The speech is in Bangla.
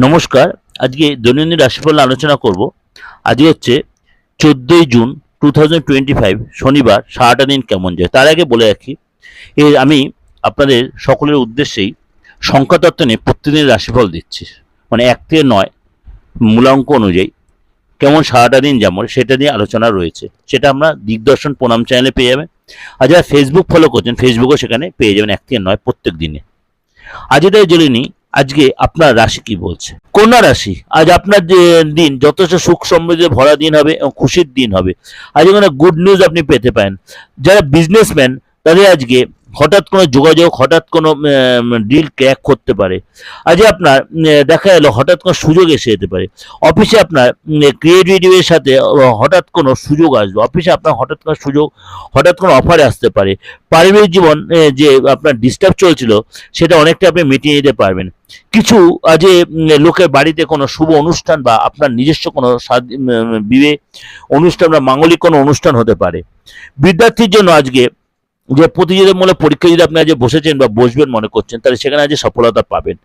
নমস্কার। আজকে দৈনন্দিন রাশিফল আলোচনা করব। আজকে হচ্ছে 14 জুন 2025 শনিবার। সারাটা দিন কেমন যায় তার আগে বলে রাখি, আমি আপনাদের সকলের উদ্দেশ্যেই সংখ্যাতত্ত্ব নিয়ে প্রতিদিন রাশিফল দিচ্ছি, মানে 1 থেকে 9 মূলাঙ্ক অনুযায়ী কেমন সারাটা দিন যেমন সেটা নিয়ে আলোচনা রয়েছে। সেটা আমরা দিগদর্শন প্রণাম চ্যানেলে পেয়ে যাবেন, আর যারা ফেসবুক ফলো করছেন ফেসবুকও সেখানে পেয়ে যাবেন 1 থেকে 9 প্রত্যেক দিনে। আজ এটাই জেনে নিই আজকে আপনার রাশি কি বলছে। কন্যা রাশি, আজ আপনার যে দিন যথেষ্ট সুখ সমৃদ্ধি ভরা দিন হবে এবং খুশির দিন হবে। আজ কোনো গুড নিউজ আপনি পেতে পারেন। যারা বিজনেসম্যান তাদের আজকে হঠাৎ কোনো যোগাযোগ, হঠাৎ কোনো ডিল ক্র্যাক করতে পারে। আজ আপনার দেখা গেল হঠাৎ কোনো সুযোগ এসে যেতে পারে। অফিসে আপনার ক্রিয়েটিভিটির সাথে হঠাৎ কোনো সুযোগ আসবে। অফিসে আপনার হঠাৎ কোনো সুযোগ, হঠাৎ কোনো অফারে আসতে পারে। পারিবারিক জীবন যে আপনার ডিস্টার্ব চলছিল সেটা অনেকটা আপনি মিটিয়ে নিতে পারবেন। কিছু আজ লোকের বাড়িতে কোনো শুভ অনুষ্ঠান বা আপনার নিজস্ব কোনো বিয়ে অনুষ্ঠান বা মাঙ্গলিক কোনো অনুষ্ঠান হতে পারে। বিদ্যার্থীর জন্য আজকে যে প্রতিযোগিতামূলক পরীক্ষা যদি আপনি আজ বসেছেন বা বসবেন মনে করছেন, তাহলে সেখানে আজ সফলতা পাবেন।